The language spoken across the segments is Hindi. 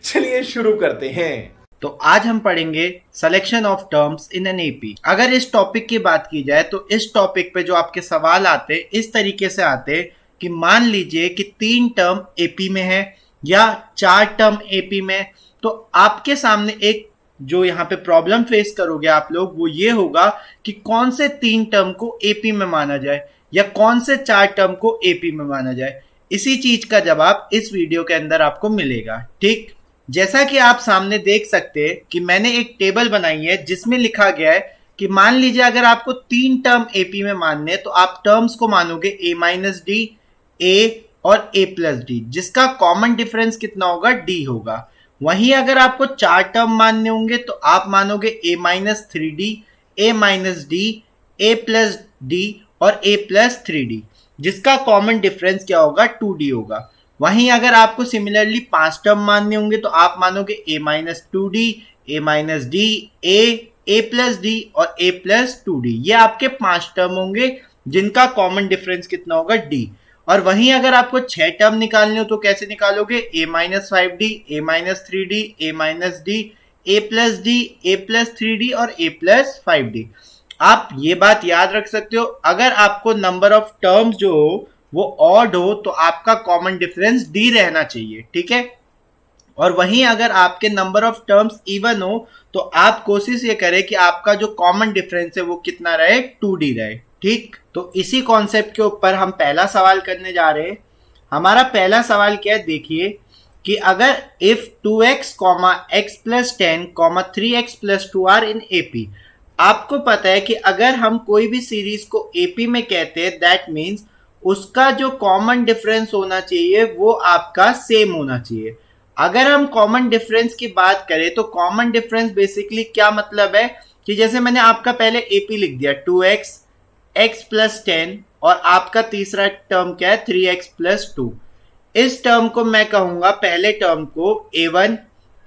चलिए शुरू करते हैं। तो आज हम पढ़ेंगे selection of terms in an AP. अगर इस टॉपिक की बात की जाए तो इस टॉपिक पे जो आपके सवाल आते इस तरीके से आते कि मान लीजिए कि 3 टर्म एपी में है या 4 टर्म एपी में, तो आपके सामने एक जो यहाँ पे प्रॉब्लम फेस करोगे आप लोग वो ये होगा कि कौन से 3 टर्म को एपी में माना जाए या कौन से 4 टर्म को एपी में माना जाए। इसी चीज का जवाब इस वीडियो के अंदर आपको मिलेगा। ठीक, जैसा कि आप सामने देख सकते हैं कि मैंने एक टेबल बनाई है जिसमें लिखा गया है कि मान लीजिए अगर आपको 3 टर्म एपी में मानने तो आप टर्म्स को मानोगे a माइनस डी, ए और a प्लस डी, जिसका कॉमन डिफरेंस कितना होगा, d होगा। वहीं अगर आपको 4 टर्म मानने होंगे तो आप मानोगे a minus three D, A minus D, A plus D और a प्लस थ्री डी, जिसका कॉमन डिफरेंस क्या होगा, 2d होगा। वहीं अगर आपको सिमिलरली 5 टर्म मानने होंगे तो आप मानोगे a minus two D, A minus D, A plus D और a प्लस टू डी। ये आपके 5 टर्म होंगे जिनका कॉमन डिफरेंस कितना होगा, d। और वहीं अगर आपको 6 टर्म निकालने हो तो कैसे निकालोगे, a minus five D, A minus three D, A minus D, A plus D, A plus three D और a प्लस फाइव डी। आप ये बात याद रख सकते हो, अगर आपको नंबर ऑफ टर्म्स जो हो वो ऑड हो तो आपका कॉमन डिफरेंस डी रहना चाहिए। ठीक है, और वहीं अगर आपके नंबर ऑफ टर्म्स इवन हो तो आप कोशिश ये करें कि आपका जो कॉमन डिफरेंस है वो कितना रहे, 2d रहे। ठीक, तो इसी कॉन्सेप्ट के ऊपर हम पहला सवाल करने जा रहे हैं। हमारा पहला सवाल क्या है, देखिए कि अगर if 2x, x plus 10, 3x plus 2 are in AP. आपको पता है कि अगर हम कोई भी सीरीज को एपी में कहते हैं दैट मीन्स उसका जो कॉमन डिफरेंस होना चाहिए वो आपका सेम होना चाहिए। अगर हम कॉमन डिफरेंस की बात करें तो कॉमन डिफरेंस बेसिकली क्या मतलब है कि जैसे मैंने आपका पहले एपी लिख दिया 2x, x प्लस 10 और आपका तीसरा टर्म क्या है 3x प्लस 2। इस टर्म को मैं कहूंगा पहले टर्म को a1,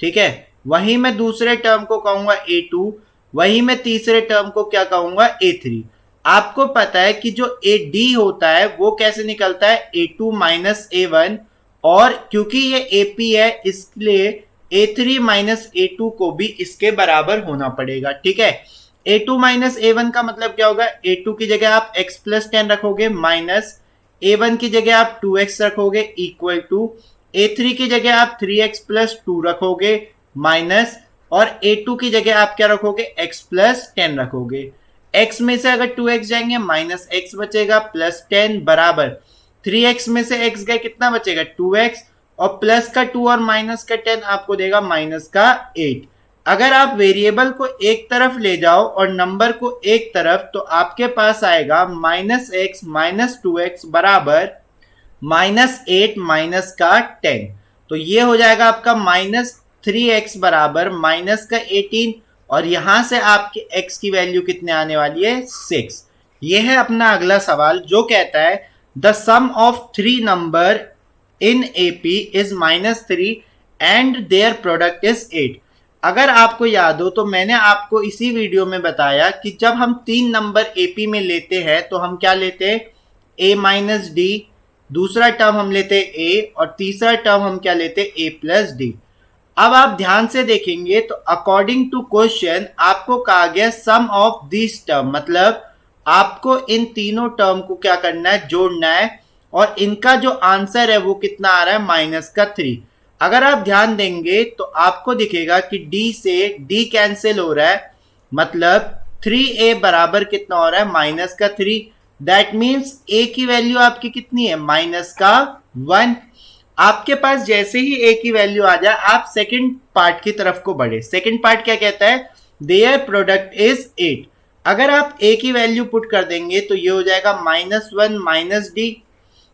ठीक है, वहीं मैं दूसरे टर्म को कहूंगा a2, वहीं मैं तीसरे टर्म को क्या कहूंगा, a3। आपको पता है कि जो AD होता है वो कैसे निकलता है, A2 माइनस A1, और क्योंकि ये AP है इसलिए A3 माइनस A2 को भी इसके बराबर होना पड़ेगा। ठीक है, A2 माइनस A1 का मतलब क्या होगा, A2 की जगह आप x प्लस 10 रखोगे माइनस A1 की जगह आप 2x रखोगे इक्वल टू A3 की जगह आप 3x प्लस 2 रखोगे माइनस, और A2 की जगह आप क्या रखोगे, x प्लस 10 रखोगे। x में से अगर 2x जाएंगे माइनस x बचेगा प्लस 10 बराबर 3x में से x गए कितना बचेगा, 2x, और प्लस का 2 और माइनस का 10 आपको देगा माइनस का 8। अगर आप वेरिएबल को एक तरफ ले जाओ और नंबर को एक तरफ तो आपके पास आएगा माइनस x माइनस 2x बराबर माइनस 8 माइनस का 10। तो ये हो जाएगा आपका माइनस 3x बराबर माइनस का 18, और यहां से आपके x की वैल्यू कितने आने वाली है, 6। ये है अपना अगला सवाल जो कहता है the sum of 3 number in AP is -3 and their product is 8। अगर आपको याद हो तो मैंने आपको इसी वीडियो में बताया कि जब हम 3 नंबर एपी में लेते हैं तो हम क्या लेते हैं, a माइनस डी, दूसरा टर्म हम लेते हैं a, और तीसरा टर्म हम क्या लेते हैं, a प्लस डी। अब आप ध्यान से देखेंगे तो अकॉर्डिंग टू क्वेश्चन आपको कहा गया सम ऑफ दिस टर्म, मतलब आपको इन तीनों टर्म को क्या करना है, जोड़ना है, और इनका जो आंसर है वो कितना आ रहा है, माइनस का 3। अगर आप ध्यान देंगे तो आपको दिखेगा कि d से d कैंसिल हो रहा है, मतलब 3a बराबर कितना हो रहा है, माइनस का 3। दैट मीन्स a की वैल्यू आपकी कितनी है, माइनस का 1। आपके पास जैसे ही a की वैल्यू आ जाए आप सेकंड पार्ट की तरफ को बढ़े। सेकंड पार्ट क्या कहता है, देयर प्रोडक्ट इज 8। अगर आप a की वैल्यू पुट कर देंगे तो ये हो जाएगा -1 माइनस डी,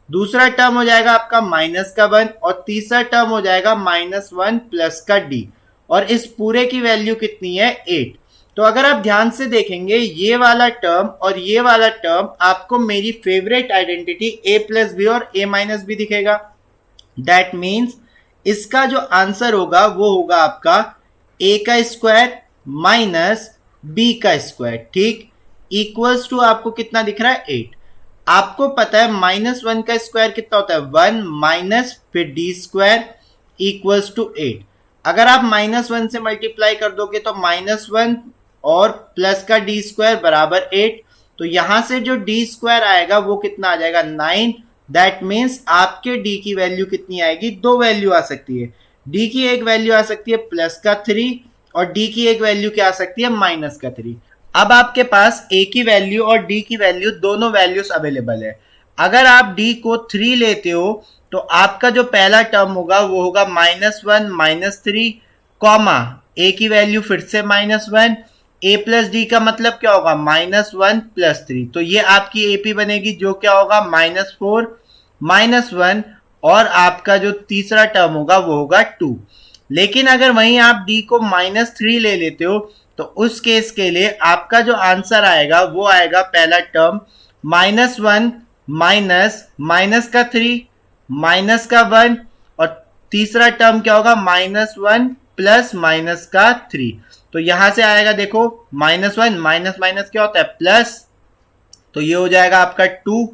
दूसरा टर्म हो जाएगा आपका माइनस का 1, और तीसरा टर्म हो जाएगा -1 प्लस का d, और इस पूरे की वैल्यू कितनी है, 8। तो अगर आप ध्यान से देखेंगे ये वाला टर्म और ये वाला टर्म आपको मेरी favourite identity a plus b और a माइनस बी दिखेगा। दैट मीन्स इसका जो आंसर होगा वो होगा आपका a का स्क्वायर माइनस b का स्क्वायर, ठीक, इक्वल्स टू आपको कितना दिख रहा है, 8। आपको पता है -1 का स्क्वायर कितना होता है, 1 माइनस फिर d स्क्वायर इक्वल्स टू 8। अगर आप -1 से मल्टीप्लाई कर दोगे तो -1 और प्लस का डी स्क्वायर बराबर 8। तो यहां से जो डी स्क्वायर आएगा वो कितना आ जाएगा 9। दैट मीन्स आपके डी की वैल्यू कितनी आएगी, दो वैल्यू आ सकती है। डी की एक वैल्यू आ सकती है +3 और डी की एक वैल्यू क्या आ सकती है -3। अब आपके पास ए की वैल्यू और डी की वैल्यू दोनों वैल्यूज अवेलेबल है। अगर आप डी को 3 लेते हो तो आपका जो पहला टर्म होगा वो होगा -1 -3 कॉमा ए की वैल्यू फिर से -1। ए प्लस डी का मतलब क्या होगा -1 +3। तो ये आपकी एपी बनेगी जो क्या होगा -4 -1 और आपका जो तीसरा टर्म होगा वो होगा 2। लेकिन अगर वहीं आप डी को -3 ले लेते हो तो उस केस के लिए आपका जो आंसर आएगा वो आएगा पहला टर्म -1 माइनस का 3 माइनस का 1 और तीसरा टर्म क्या होगा -1 प्लस माइनस का 3। तो यहां से आएगा देखो -1 माइनस माइनस क्या होता है प्लस, तो ये हो जाएगा आपका 2।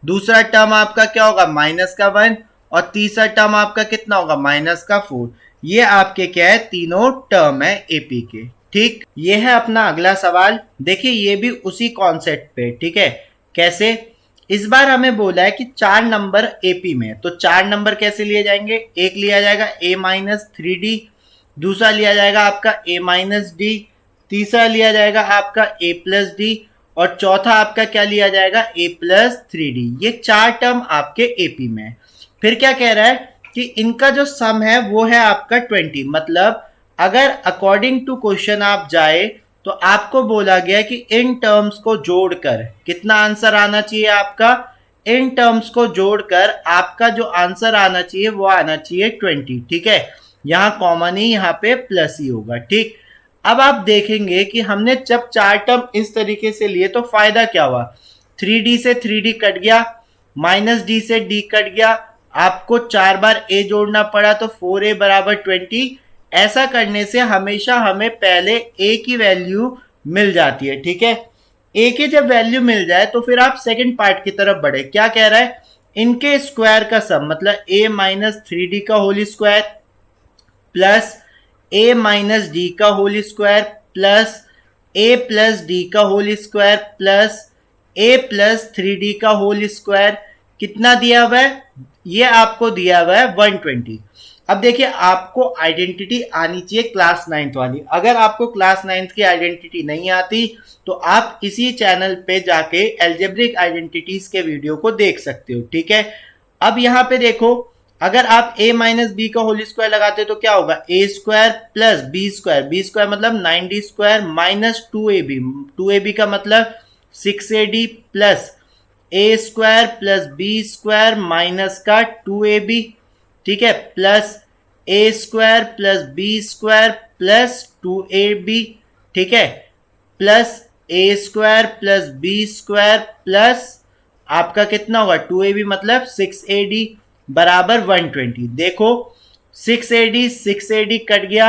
दूसरा टर्म आपका क्या होगा -1 और तीसरा टर्म आपका कितना होगा -4। ये आपके क्या है, तीनों टर्म है एपी के। ठीक, ये है अपना अगला सवाल। देखिए ये भी उसी कॉन्सेप्ट पे, ठीक है। कैसे, इस बार हमें बोला है कि 4 नंबर एपी में, तो 4 नंबर कैसे लिए जाएंगे, एक लिया जाएगा a-3d, दूसरा लिया जाएगा आपका a-d, तीसरा लिया जाएगा आपका a+d और चौथा आपका क्या लिया जाएगा a+3d। ये 4 टर्म आपके एपी में। फिर क्या कह रहा है कि इनका जो सम है वो है आपका 20। मतलब अगर अकॉर्डिंग टू क्वेश्चन आप जाए तो आपको बोला गया कि इन टर्म्स को जोड़कर कितना आंसर आना चाहिए आपका, इन टर्म्स को जोड़कर आपका जो आंसर आना चाहिए वो आना चाहिए 20। ठीक है, यहां कॉमन ही यहाँ पे प्लस ही होगा। ठीक, अब आप देखेंगे कि हमने जब 4 टर्म इस तरीके से लिए तो फायदा क्या हुआ, 3d से 3d कट गया, -d से d कट गया, आपको 4 बार a जोड़ना पड़ा तो 4a बराबर 20। ऐसा करने से हमेशा हमें पहले a की वैल्यू मिल जाती है। ठीक है, a की जब वैल्यू मिल जाए तो फिर आप सेकंड पार्ट की तरफ बढ़े। क्या कह रहा है, इनके स्क्वायर का सम, मतलब a-3d का होल स्क्वायर प्लस a-d का होल स्क्वायर प्लस a+d का होल स्क्वायर प्लस a+3d का होल स्क्वायर कितना दिया हुआ है, ये आपको दिया हुआ है 120। अब देखिए आपको आइडेंटिटी आनी चाहिए क्लास 9th वाली। अगर आपको क्लास 9th की आइडेंटिटी नहीं आती तो आप इसी चैनल पे जाके एल्जेब्रिक आइडेंटिटीज के वीडियो को देख सकते हो। ठीक है, अब यहाँ पे देखो, अगर आप a-b का होल स्क्वायर लगाते हो तो क्या होगा, a² प्लस b² मतलब 9d² माइनस 2ab का मतलब 6ad plus a² plus b² minus का 2ab। ठीक है, plus a² plus b² plus 2ab। ठीक है, plus a² plus b² plus आपका कितना होगा 2ab मतलब 6ad बराबर 120। देखो 6ad कट गया,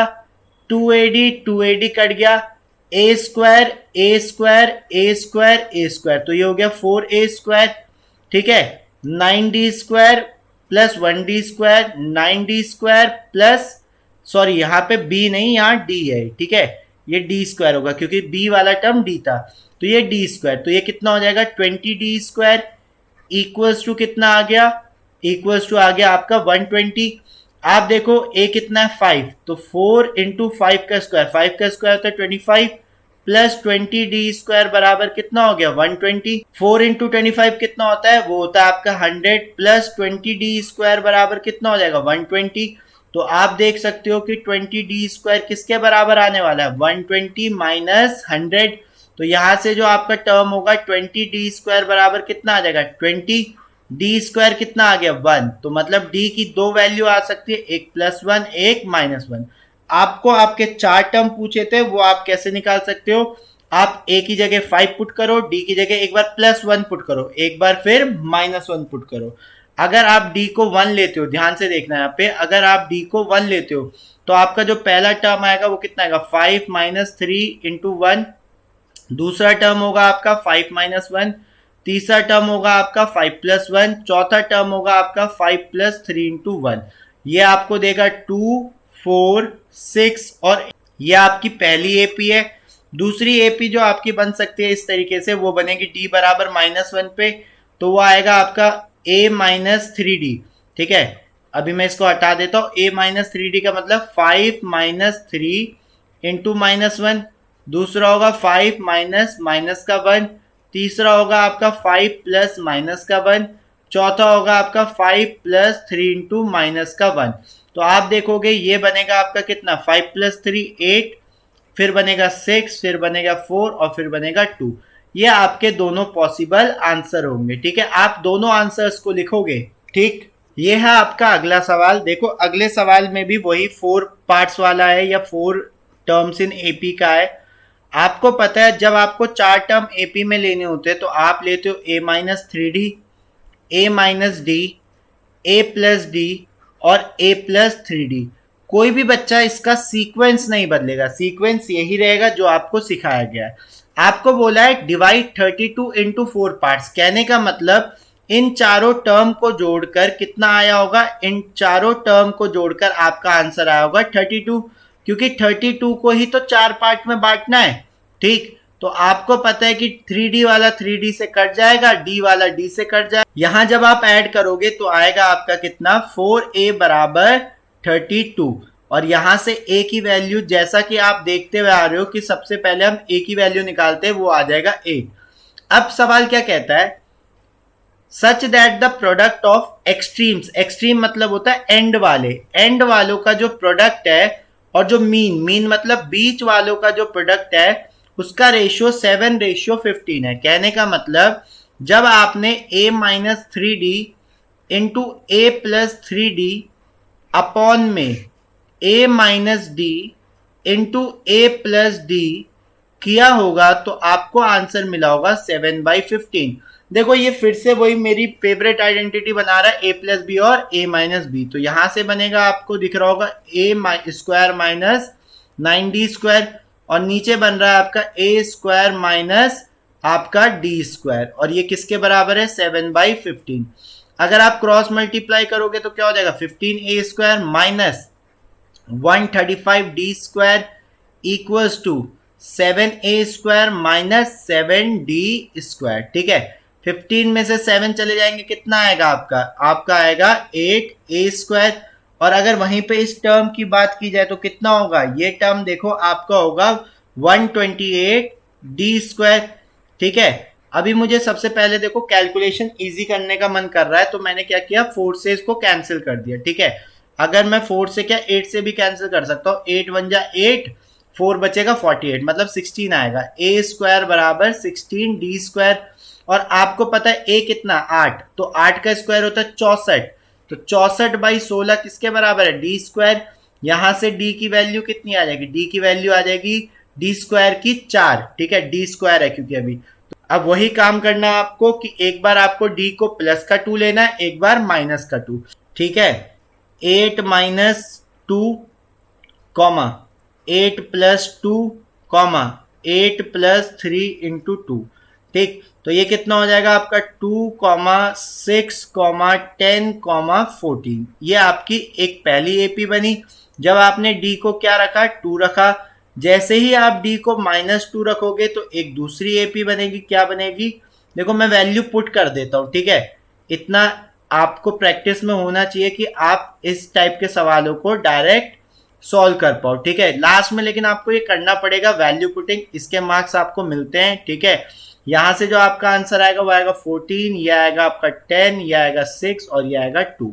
2ad कट गया, a² तो ये हो गया 4a²। ठीक है, 9d² plus 1d² 9d² plus, sorry यहाँ पे b नहीं यहाँ d है। ठीक है, ये d² होगा क्योंकि b वाला टर्म d था, तो ये d², तो ये कितना हो जाएगा 20d² इक्वल्स टू कितना आ गया, इक्वल्स टू आ गया आपका 120। आप देखो a कितना है 5, तो 4 इंटू 5 का स्क्वायर, 5 का स्क्वायर होता है 25 प्लस 20d² बराबर कितना हो गया 120। 4 इंटू 25 कितना होता है, वो होता है आपका 100 प्लस 20d² बराबर कितना हो जाएगा 120। तो आप देख सकते हो कि 20d² किसके बराबर आने वाला है 120 माइनस 100। तो यहां से जो आपका टर्म होगा 20d² बराबर कितना आ जाएगा 20, d² कितना आ गया 1। तो मतलब d की दो वैल्यू आ सकती है, एक +1 एक -1। आपको आपके 4 टर्म पूछे थे वो आप कैसे निकाल सकते हो, आप a की जगह 5 पुट करो, d की जगह एक बार +1 पुट करो, एक बार फिर -1 पुट करो। अगर आप d को 1 लेते हो, ध्यान से देखना यहाँ पे, अगर आप d को 1 लेते हो तो आपका जो पहला टर्म आएगा वो कितना आएगा 5 माइनस 3 इंटू 1, दूसरा टर्म होगा आपका 5 माइनस 1, तीसरा टर्म होगा आपका 5 प्लस 1, चौथा टर्म होगा आपका 5 प्लस 3 इंटू 1। ये आपको देगा 2 4, 6 और ये आपकी पहली एपी है। दूसरी एपी जो आपकी बन सकती है इस तरीके से, वो बनेगी d बराबर -1 पे, तो वो आएगा आपका a माइनस 3d। ठीक है, अभी मैं इसको हटा देता हूँ। a माइनस 3d का मतलब 5 माइनस 3 इंटू -1। दूसरा होगा 5 माइनस माइनस का 1। तीसरा होगा आपका 5 प्लस माइनस का 1। चौथा होगा आपका 5 प्लस 3 इंटू माइनस का 1। तो आप देखोगे ये बनेगा आपका कितना, 5 प्लस 3 8, फिर बनेगा 6, फिर बनेगा 4 और फिर बनेगा 2। ये आपके दोनों पॉसिबल आंसर होंगे। ठीक है, आप दोनों आंसर्स को लिखोगे। ठीक, ये है आपका अगला सवाल। देखो अगले सवाल में भी वही 4 पार्ट्स वाला है या 4 टर्म्स इन एपी का है। आपको पता है जब आपको 4 टर्म एपी में लेने होते हैं तो आप लेते हो a minus 3d, a minus d, a plus D और a प्लस 3d। कोई भी बच्चा इसका सीक्वेंस नहीं बदलेगा, सीक्वेंस यही रहेगा जो आपको सिखाया गया है। आपको बोला है डिवाइड 32 इंटू 4 पार्ट्स। कहने का मतलब इन चारों टर्म को जोड़कर कितना आया होगा, इन चारों टर्म को जोड़कर आपका आंसर आया होगा 32, क्योंकि 32 को ही तो 4 पार्ट में बांटना है। ठीक, तो आपको पता है कि 3D वाला 3D से कट जाएगा, D वाला D से कट जाएगा। यहां जब आप ऐड करोगे तो आएगा आपका कितना, 4a बराबर 32। और यहां से a की वैल्यू जैसा कि आप देखते हुए आ रहे हो कि सबसे पहले हम a की वैल्यू निकालते हैं, वो आ जाएगा 8। अब सवाल क्या कहता है, such that the product of extremes, extreme मतलब होता है एंड वाले, एंड वालों का जो प्रोडक्ट है और जो मीन, मीन मतलब बीच वालों का जो प्रोडक्ट है उसका रेशियो 7:15 है। कहने का मतलब जब आपने a minus 3d into a plus 3d upon में a minus D into a plus D किया होगा तो आपको आंसर मिला होगा 7/15। देखो ये फिर से वही मेरी फेवरेट आइडेंटिटी बना रहा है, a प्लस बी और a माइनस बी। तो यहां से बनेगा, आपको दिख रहा होगा a square minus 9d square, और नीचे बन रहा है आपका a स्क्वायर माइनस आपका d स्क्वायर, और ये किसके बराबर है, 7/15। अगर आप क्रॉस मल्टीप्लाई करोगे तो क्या हो जाएगा, 15a square minus 135d square equals to 7a square minus 7d square. ठीक है, 15 में से 7 चले जाएंगे, कितना आएगा आपका, आपका आएगा 8a स्क्वायर। और अगर वहीं पे इस टर्म की बात की जाए तो कितना होगा, ये टर्म देखो आपका होगा 128d स्क्वायर। ठीक है, अभी मुझे सबसे पहले देखो कैलकुलेशन इजी करने का मन कर रहा है, तो मैंने क्या किया, 4 से इसको कैंसिल कर दिया। ठीक है, अगर मैं 4 से क्या 8 से भी कैंसिल कर सकता हूँ, 8 1 जा 8, 4 बचेगा 48, मतलब 16 आएगा। a स्क्वायर बराबर 16d स्क्वायर। और आपको पता है a कितना, 8, तो 8 का स्क्वायर होता है 64, तो 64/16 किसके बराबर है, d स्क्वायर। यहां से d की वैल्यू कितनी आ जाएगी, d की वैल्यू आ जाएगी d स्क्वायर की 4। ठीक है, d स्क्वायर है क्योंकि अभी। तो अब वही काम करना है आपको कि एक बार आपको d को प्लस का 2 लेना है, एक बार माइनस का 2। ठीक है, 8 minus 2 comma 8 plus 2 comma 8 plus 3 into 2। ठीक, तो ये कितना हो जाएगा आपका 2, 6, 10, 14। ये आपकी एक पहली एपी बनी। जब आपने डी को क्या रखा, 2 रखा। जैसे ही आप डी को -2 रखोगे तो एक दूसरी एपी बनेगी। क्या बनेगी, देखो मैं वैल्यू पुट कर देता हूं। ठीक है, इतना आपको प्रैक्टिस में होना चाहिए कि आप इस टाइप के सवालों को डायरेक्ट सॉल्व कर पाओ। ठीक है, लास्ट में लेकिन आपको ये करना पड़ेगा वैल्यू पुटिंग, इसके मार्क्स आपको मिलते हैं। ठीक है, यहां से जो आपका आंसर आएगा वो आएगा 14, ये आएगा आपका 10, ये आएगा 6 और ये आएगा 2।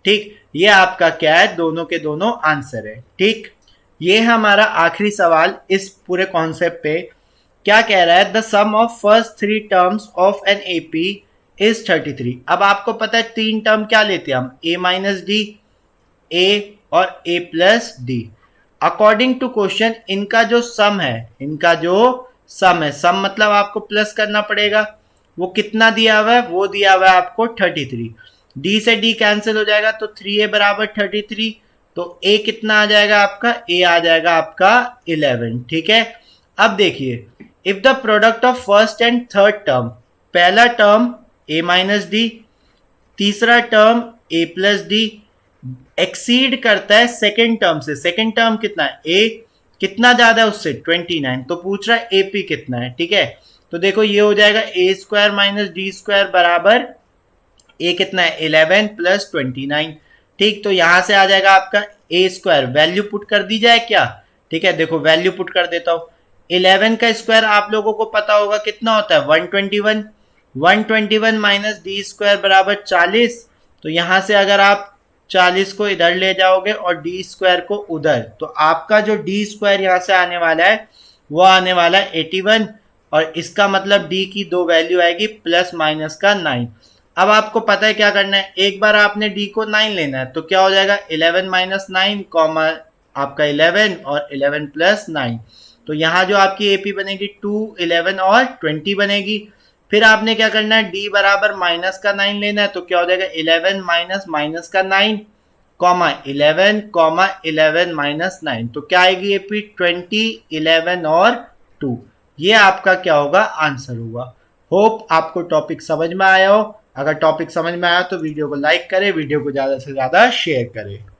ठीक, ये आपका क्या है, दोनों के दोनों आंसर है। ठीक, ये है हमारा आखिरी सवाल इस पूरे कॉन्सेप्ट पे। क्या कह रहा है, the sum of first 3 terms of an AP is 33। अब आपको पता है 3 टर्म क्या लेते हैं हम, a माइनस डी, a और a plus d. According to question इनका जो सम है, इनका जो सम है, सम मतलब आपको प्लस करना पड़ेगा। वो कितना दिया हुआ है, वो दिया हुआ है आपको 33। d से d कैंसिल हो जाएगा तो 3a बराबर 33, तो a कितना आ जाएगा आपका, a आ जाएगा आपका 11। ठीक है, अब देखिए, if the product of first and third term, पहला टर्म a माइनस डी, तीसरा term a plus D, exceed करता है सेकेंड टर्म से। सेकेंड टर्म कितना है, ए कितना ज्यादा है उससे 29, तो पूछ रहा है एपी कितना है। ठीक है, तो देखो ये हो जाएगा ए स्क्वायर माइनस डी स्क्वायर बराबर ए कितना है 11 प्लस 29। ठीक, तो यहां से आ जाएगा आपका ए स्क्वायर, वैल्यू पुट कर दी जाए क्या। ठीक है, देखो वैल्यू पुट कर देता हूं। 11 का स्क्वायर आप लोगों को पता होगा कितना होता है 121। 121 माइनस डी स्क्वायर बराबर 40। तो यहां से अगर आप 40 को इधर ले जाओगे और डी स्क्वायर को उधर, तो आपका जो डी स्क्वायर यहां से आने वाला है वो आने वाला है 81, और इसका मतलब डी की दो वैल्यू आएगी प्लस माइनस का 9। अब आपको पता है क्या करना है, एक बार आपने डी को 9 लेना है, तो क्या हो जाएगा 11 माइनस 9 कॉमा आपका 11 और 11 प्लस 9। तो यहाँ जो आपकी एपी बनेगी 2, 11 और 20 बनेगी। फिर आपने क्या करना है, डी बराबर माइनस का 9 लेना है, तो क्या हो जाएगा 11 माइनस माइनस का 9 कॉमा 11 माइनस 9। तो क्या आएगी एपी 20, 11 और 2। ये आपका क्या होगा, आंसर होगा। होप आपको टॉपिक समझ में आया हो। अगर टॉपिक समझ में आया तो वीडियो को लाइक करें, वीडियो को ज़्यादा से ज़्यादा शेयर करें।